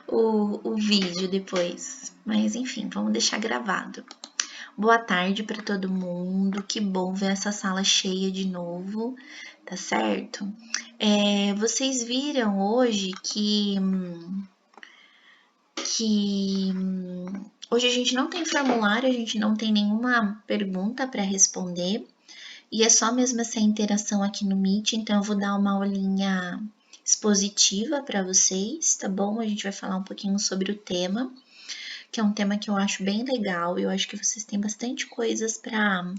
o vídeo depois. Mas enfim, vamos deixar gravado. Boa tarde para todo mundo. Que bom ver essa sala cheia de novo, tá certo? Vocês viram hoje que hoje a gente não tem formulário, a gente não tem nenhuma pergunta para responder. E é só mesmo essa interação aqui no Meet, então eu vou dar uma aulinha expositiva para vocês, tá bom? A gente vai falar um pouquinho sobre o tema, que é um tema que eu acho bem legal, e eu acho que vocês têm bastante coisas para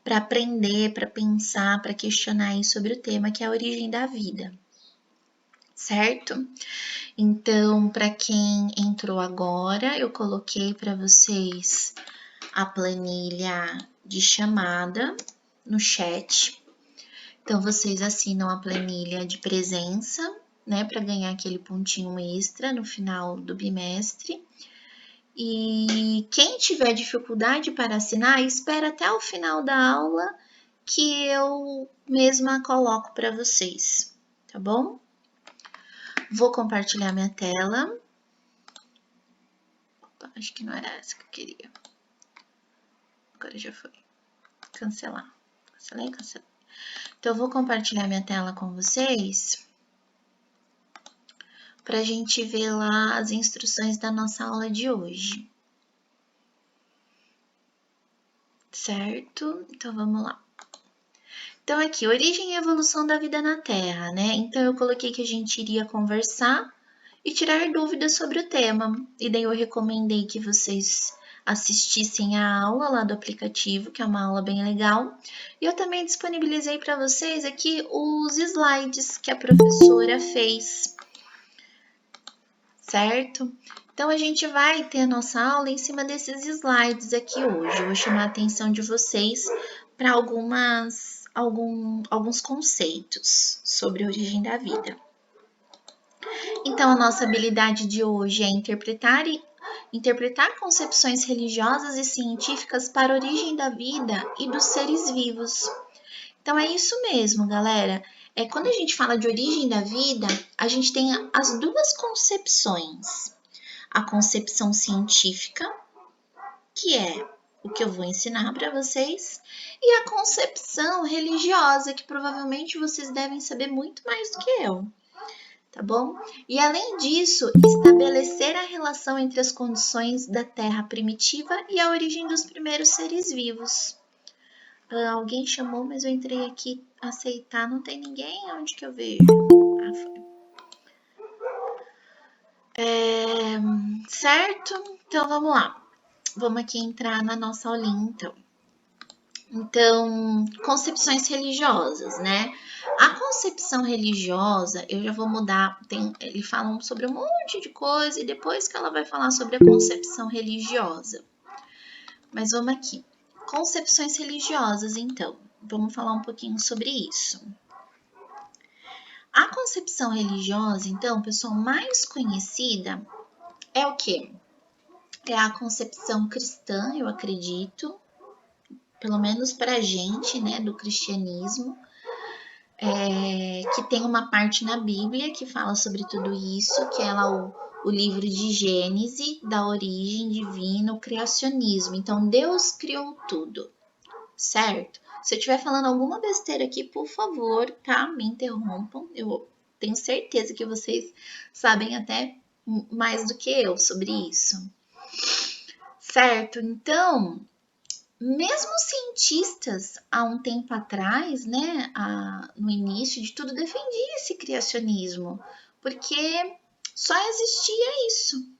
aprender, para pensar, para questionar aí sobre o tema, que é a origem da vida, certo? Então, para quem entrou agora, eu coloquei para vocês a planilha de chamada no chat. Então, vocês assinam a planilha de presença, né, para ganhar aquele pontinho extra no final do bimestre. E quem tiver dificuldade para assinar, espera até o final da aula que eu mesma coloco para vocês, tá bom? Vou compartilhar minha tela. Opa, acho que não era essa que eu queria. Agora já foi. Cancelar. Cancelei. Então, eu vou compartilhar minha tela com vocês para a gente ver lá as instruções da nossa aula de hoje. Certo? Então, vamos lá. Então, aqui, origem e evolução da vida na Terra, né? Então, eu coloquei que a gente iria conversar e tirar dúvidas sobre o tema. E daí, eu recomendei que vocês assistissem a aula lá do aplicativo, que é uma aula bem legal. E eu também disponibilizei para vocês aqui os slides que a professora fez, certo? Então, a gente vai ter a nossa aula em cima desses slides aqui hoje. Eu vou chamar a atenção de vocês para alguns conceitos sobre a origem da vida. Então, a nossa habilidade de hoje é interpretar concepções religiosas e científicas para a origem da vida e dos seres vivos. Então, é isso mesmo, galera. Quando a gente fala de origem da vida, a gente tem as duas concepções. A concepção científica, que é o que eu vou ensinar para vocês, e a concepção religiosa, que provavelmente vocês devem saber muito mais do que eu, tá bom? E além disso, estabelecer a relação entre as condições da Terra primitiva e a origem dos primeiros seres vivos. Alguém chamou, mas eu entrei aqui aceitar, não tem ninguém? Onde que eu vejo? Ah, foi. Certo? Então, vamos lá. Vamos aqui entrar na nossa aulinha, então. Então, concepções religiosas, né? A concepção religiosa, eu já vou mudar, ele fala sobre um monte de coisa e depois que ela vai falar sobre a concepção religiosa. Mas vamos aqui. Concepções religiosas, então. Vamos falar um pouquinho sobre isso. A concepção religiosa, então, pessoal, mais conhecida é o quê? É a concepção cristã, eu acredito, pelo menos para a gente, né, do cristianismo, que tem uma parte na Bíblia que fala sobre tudo isso, que é lá o livro de Gênesis, da origem divina, o criacionismo. Então, Deus criou tudo, certo? Se eu estiver falando alguma besteira aqui, por favor, tá? Me interrompam. Eu tenho certeza que vocês sabem até mais do que eu sobre isso. Certo? Então, mesmo cientistas, há um tempo atrás, né, no início de tudo, defendiam esse criacionismo, porque só existia isso.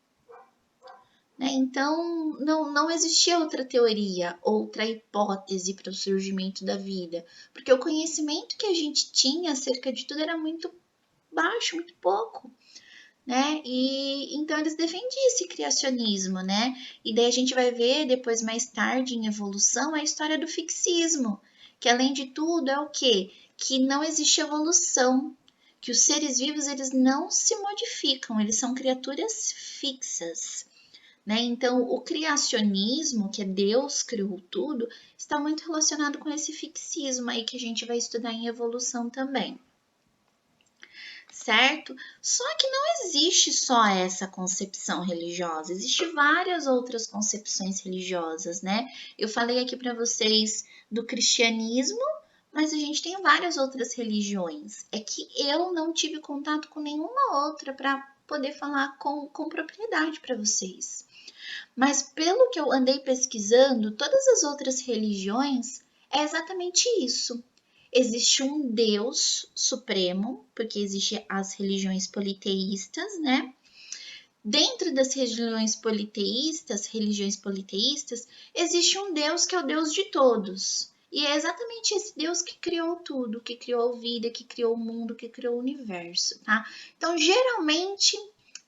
Né? Então, não existia outra teoria, outra hipótese para o surgimento da vida, porque o conhecimento que a gente tinha acerca de tudo era muito baixo, muito pouco. Né? E então eles defendiam esse criacionismo, né? E daí a gente vai ver depois, mais tarde, em evolução, a história do fixismo, que além de tudo é o quê? Que não existe evolução, que os seres vivos eles não se modificam, eles são criaturas fixas. Né? Então, o criacionismo, que é Deus criou tudo, está muito relacionado com esse fixismo aí que a gente vai estudar em evolução também. certo? Só que não existe só essa concepção religiosa, existem várias outras concepções religiosas, né? Eu falei aqui para vocês do cristianismo, mas a gente tem várias outras religiões. É que eu não tive contato com nenhuma outra para poder falar com propriedade para vocês. Mas pelo que eu andei pesquisando, todas as outras religiões é exatamente isso. Existe um Deus supremo, porque existem as religiões politeístas, né? Dentro das religiões politeístas, existe um Deus que é o Deus de todos. E é exatamente esse Deus que criou tudo, que criou a vida, que criou o mundo, que criou o universo, tá? Então, geralmente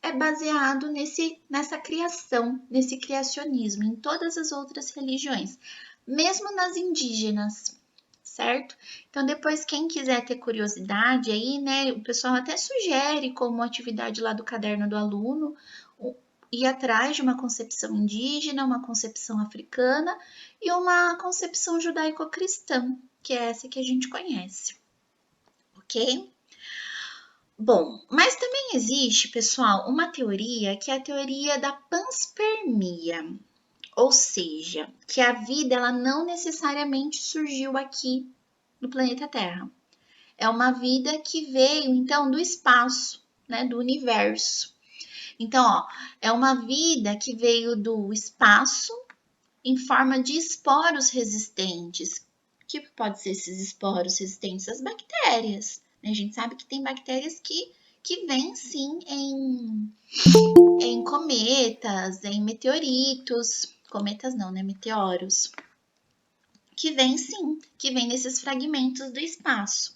é baseado nessa criação, nesse criacionismo, em todas as outras religiões, mesmo nas indígenas, certo? Então, depois, quem quiser ter curiosidade aí, né, o pessoal até sugere como atividade lá do caderno do aluno, ir atrás de uma concepção indígena, uma concepção africana e uma concepção judaico-cristã, que é essa que a gente conhece, ok? Bom, mas também existe, pessoal, uma teoria que é a teoria da panspermia, ou seja, que a vida ela não necessariamente surgiu aqui no planeta Terra. É uma vida que veio, então, do espaço, né, do universo. Então, ó, é uma vida que veio do espaço em forma de esporos resistentes. O que pode ser esses esporos resistentes? As bactérias. Né? A gente sabe que tem bactérias que vêm, sim, em cometas, em meteoritos. Cometas não, né? Meteoros. Que vem, sim, que vem nesses fragmentos do espaço,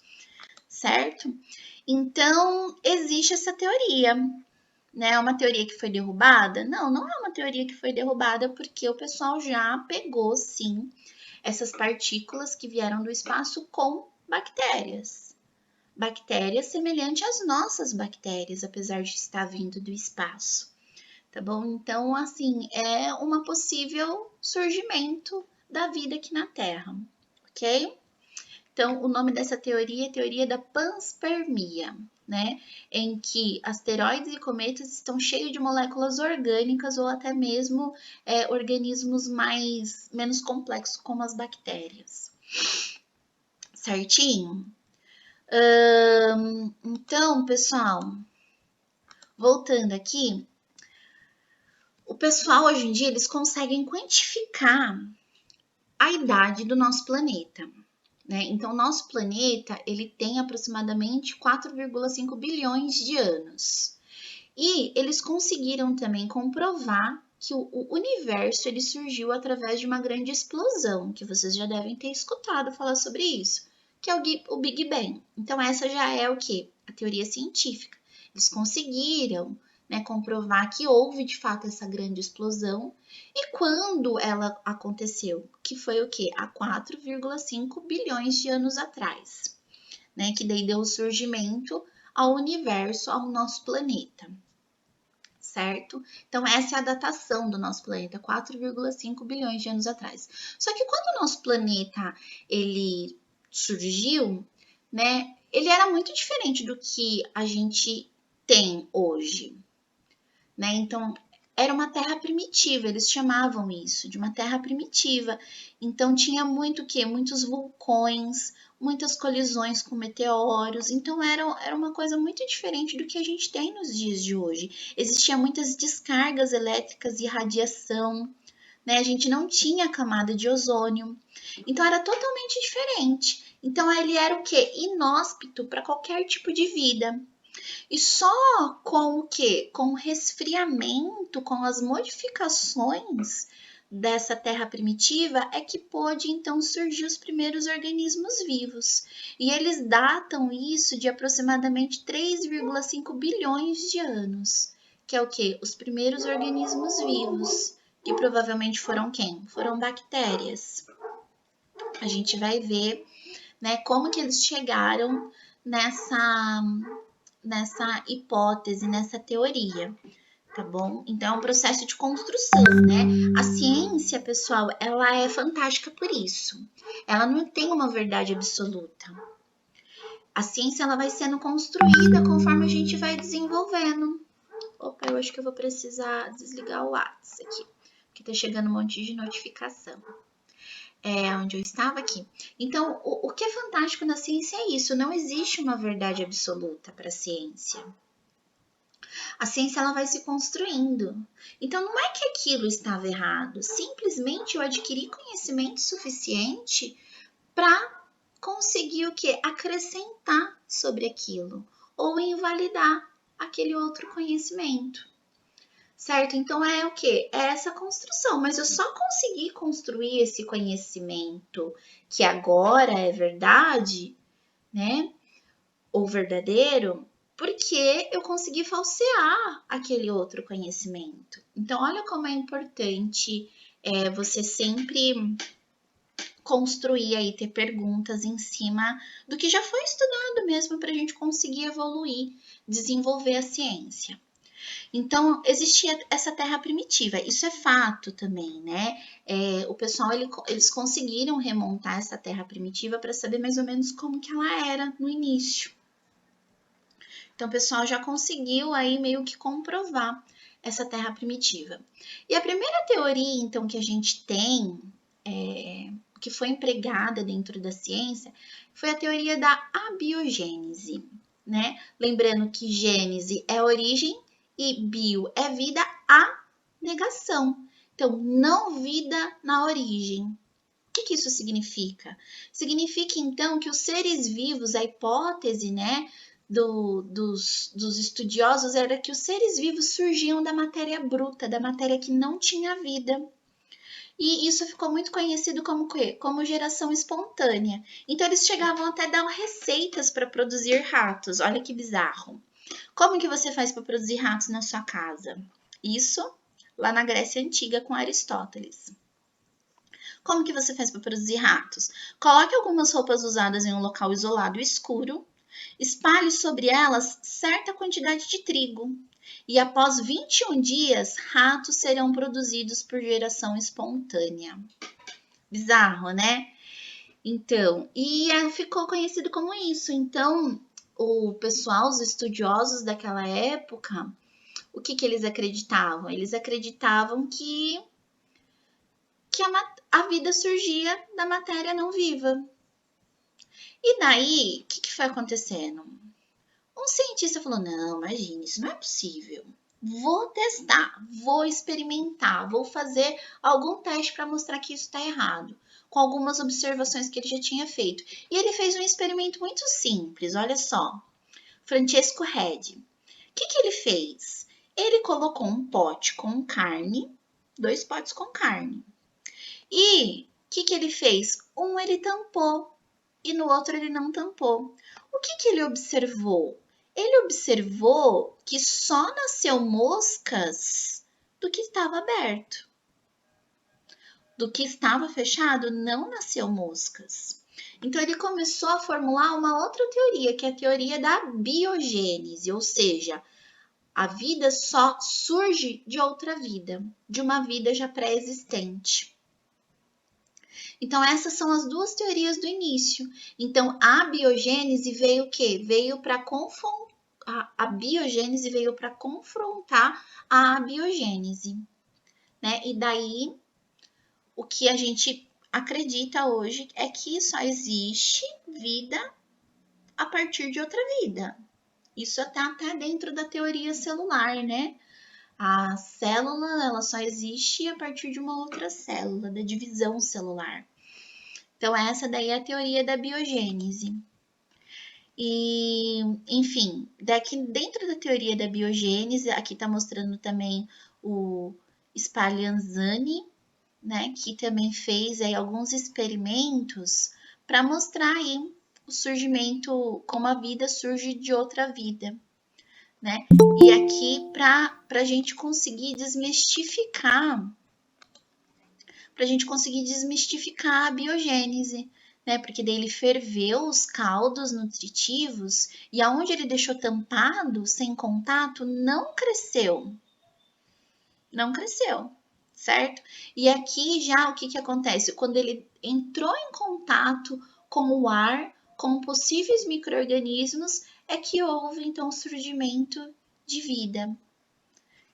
certo? Então, existe essa teoria, né? É uma teoria que foi derrubada? Não, não é uma teoria que foi derrubada porque o pessoal já pegou, sim, essas partículas que vieram do espaço com bactérias. Bactérias semelhantes às nossas bactérias, apesar de estar vindo do espaço. Tá bom? Então, assim, é uma possível surgimento da vida aqui na Terra, ok? Então, o nome dessa teoria é teoria da panspermia, né? Em que asteroides e cometas estão cheios de moléculas orgânicas ou até mesmo organismos menos complexos, como as bactérias. Certinho? Então, pessoal, voltando aqui, o pessoal hoje em dia eles conseguem quantificar a idade do nosso planeta. Né? Então, o nosso planeta ele tem aproximadamente 4,5 bilhões de anos. E eles conseguiram também comprovar que o universo ele surgiu através de uma grande explosão, que vocês já devem ter escutado falar sobre isso, que é o Big Bang. Então, essa já é o que? A teoria científica. Eles conseguiram, né, comprovar que houve de fato essa grande explosão. E quando ela aconteceu? Que foi o quê? Há 4,5 bilhões de anos atrás, né? Que daí deu o surgimento ao universo, ao nosso planeta, certo? Então, essa é a datação do nosso planeta, 4,5 bilhões de anos atrás. Só que quando o nosso planeta, ele surgiu, né? Ele era muito diferente do que a gente tem hoje, né? Então, era uma terra primitiva, eles chamavam isso de uma terra primitiva. Então, tinha muito o quê? Muitos vulcões, muitas colisões com meteoros. Então, era uma coisa muito diferente do que a gente tem nos dias de hoje. Existiam muitas descargas elétricas e radiação, né? A gente não tinha camada de ozônio. Então, era totalmente diferente. Então, ele era o quê? Inóspito para qualquer tipo de vida. E só com o quê? Com o resfriamento, com as modificações dessa terra primitiva é que pôde então surgir os primeiros organismos vivos. E eles datam isso de aproximadamente 3,5 bilhões de anos, que é o quê? Os primeiros organismos vivos, que provavelmente foram quem? Foram bactérias. A gente vai ver, né, como que eles chegaram nessa hipótese, nessa teoria, tá bom? Então, é um processo de construção, né? A ciência, pessoal, ela é fantástica por isso. Ela não tem uma verdade absoluta. A ciência ela vai sendo construída conforme a gente vai desenvolvendo. Opa, eu acho que eu vou precisar desligar o WhatsApp aqui, porque tá chegando um monte de notificação. Onde eu estava aqui. Então, o que é fantástico na ciência é isso, não existe uma verdade absoluta para a ciência. A ciência ela vai se construindo. Então, não é que aquilo estava errado, simplesmente eu adquiri conhecimento suficiente para conseguir o quê? Acrescentar sobre aquilo ou invalidar aquele outro conhecimento. Certo? Então é o quê? É essa construção, mas eu só consegui construir esse conhecimento que agora é verdade, né? Ou verdadeiro, porque eu consegui falsear aquele outro conhecimento. Então, olha como é importante você sempre construir aí, ter perguntas em cima do que já foi estudado mesmo para a gente conseguir evoluir, desenvolver a ciência. Então, existia essa terra primitiva, isso é fato também, né? O pessoal, eles conseguiram remontar essa terra primitiva para saber mais ou menos como que ela era no início. Então, o pessoal já conseguiu aí meio que comprovar essa terra primitiva. E a primeira teoria, então, que a gente tem, que foi empregada dentro da ciência, foi a teoria da abiogênese, né? Lembrando que gênese é origem e bio é vida, a negação. Então, não vida na origem. O que isso significa? Significa, então, que os seres vivos, a hipótese, né, dos estudiosos era que os seres vivos surgiam da matéria bruta, da matéria que não tinha vida. E isso ficou muito conhecido como quê? Como geração espontânea. Então, eles chegavam até a dar receitas para produzir ratos. Olha que bizarro. Como que você faz para produzir ratos na sua casa? Isso lá na Grécia Antiga com Aristóteles. Como que você faz para produzir ratos? Coloque algumas roupas usadas em um local isolado e escuro, espalhe sobre elas certa quantidade de trigo, e após 21 dias, ratos serão produzidos por geração espontânea. Bizarro, né? Então, ficou conhecido como isso. Então, o pessoal, os estudiosos daquela época, o que eles acreditavam? Eles acreditavam que a vida surgia da matéria não viva. E daí, o que foi acontecendo? Um cientista falou, não, imagina, isso não é possível. Vou testar, vou experimentar, vou fazer algum teste para mostrar que isso está errado, com algumas observações que ele já tinha feito. E ele fez um experimento muito simples, olha só. Francesco Redi. O que ele fez? Ele colocou um pote com carne, 2 potes com carne. E o que ele fez? Um ele tampou e no outro ele não tampou. O que ele observou? Ele observou que só nasceu moscas do que estava aberto. Do que estava fechado, não nasceu moscas. Então, ele começou a formular uma outra teoria, que é a teoria da biogênese, ou seja, a vida só surge de outra vida, de uma vida já pré-existente. Então, essas são as duas teorias do início. Então, a biogênese veio o quê? Veio para a biogênese veio para confrontar a abiogênese, né? E daí, o que a gente acredita hoje é que só existe vida a partir de outra vida. Isso está até dentro da teoria celular, né? A célula, ela só existe a partir de uma outra célula, da divisão celular. Então, essa daí é a teoria da biogênese. E, enfim, dentro da teoria da biogênese, aqui está mostrando também o Spallanzani, né, que também fez aí alguns experimentos para mostrar aí o surgimento, como a vida surge de outra vida, né? E aqui para a gente conseguir desmistificar a biogênese, né? Porque daí ele ferveu os caldos nutritivos e aonde ele deixou tampado, sem contato, não cresceu. Não cresceu, certo? E aqui já o que acontece? Quando ele entrou em contato com o ar, com possíveis micro-organismos é que houve, então, o surgimento de vida.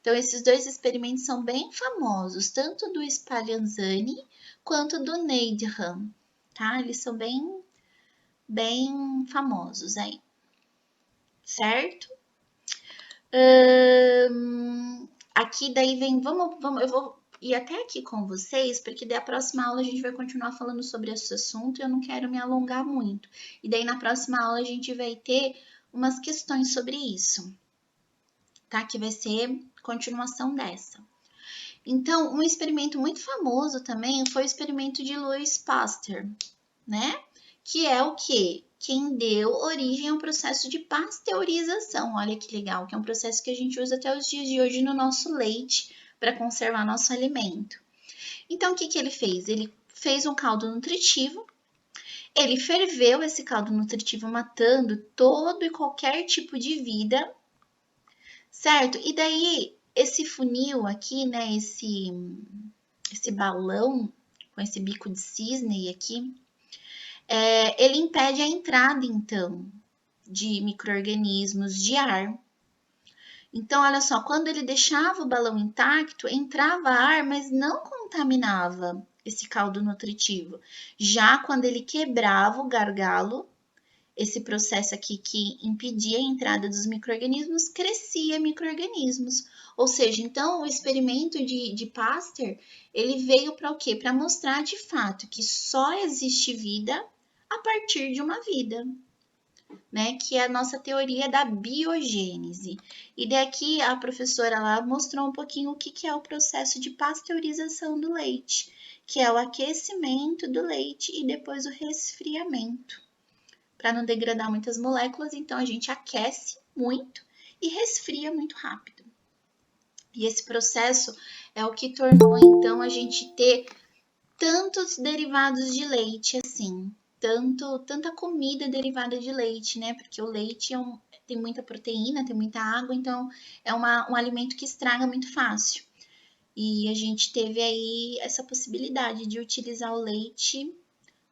Então, esses dois experimentos são bem famosos, tanto do Spallanzani quanto do Needham, tá? Eles são bem famosos aí, certo? Aqui daí vem, eu vou ir até aqui com vocês, porque daí a próxima aula a gente vai continuar falando sobre esse assunto e eu não quero me alongar muito. E daí na próxima aula a gente vai ter umas questões sobre isso, tá? Que vai ser continuação dessa. Então, um experimento muito famoso também foi o experimento de Louis Pasteur, né? Que é o quê? Quem deu origem ao processo de pasteurização. Olha que legal, que é um processo que a gente usa até os dias de hoje no nosso leite para conservar nosso alimento. Então, o que ele fez? Ele fez um caldo nutritivo, ele ferveu esse caldo nutritivo matando todo e qualquer tipo de vida, certo? E daí, esse funil aqui, né, esse balão com esse bico de cisne aqui, ele impede a entrada, então, de micro-organismos de ar. Então, olha só, quando ele deixava o balão intacto, entrava ar, mas não contaminava esse caldo nutritivo. Já quando ele quebrava o gargalo, esse processo aqui que impedia a entrada dos micro-organismos, crescia micro-organismos. Ou seja, então o experimento de Pasteur, ele veio para o quê? Para mostrar de fato que só existe vida a partir de uma vida, né? Que é a nossa teoria da biogênese. E daqui a professora lá mostrou um pouquinho o que é o processo de pasteurização do leite, que é o aquecimento do leite e depois o resfriamento. Para não degradar muitas moléculas, então a gente aquece muito e resfria muito rápido. E esse processo é o que tornou então a gente ter tantos derivados de leite assim, tanta comida derivada de leite, né? Porque o leite tem muita proteína, tem muita água, então é um alimento que estraga muito fácil. E a gente teve aí essa possibilidade de utilizar o leite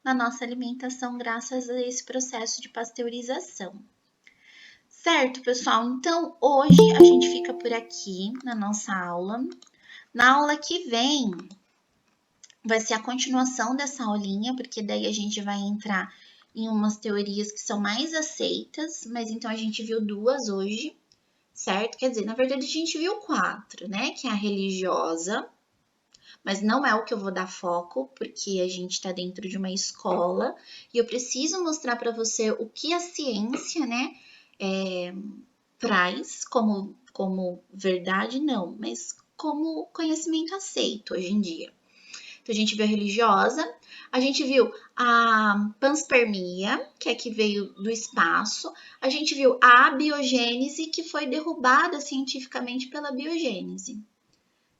na nossa alimentação graças a esse processo de pasteurização. Certo, pessoal? Então, hoje a gente fica por aqui na nossa aula. Na aula que vem, vai ser a continuação dessa aulinha, porque daí a gente vai entrar em umas teorias que são mais aceitas, mas então a gente viu duas hoje, certo? Quer dizer, na verdade a gente viu 4, né? Que é a religiosa, mas não é o que eu vou dar foco, porque a gente está dentro de uma escola e eu preciso mostrar para você o que a ciência, né, traz como verdade, não, mas como conhecimento aceito hoje em dia. Então, a gente viu a religiosa, a gente viu a panspermia, que é que veio do espaço, a gente viu a abiogênese, que foi derrubada cientificamente pela biogênese,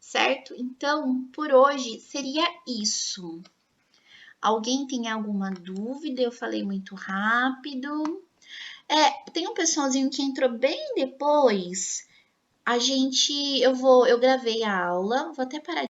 certo? Então, por hoje seria isso. Alguém tem alguma dúvida? Eu falei muito rápido. Tem um pessoalzinho que entrou bem depois. Eu gravei a aula, vou até parar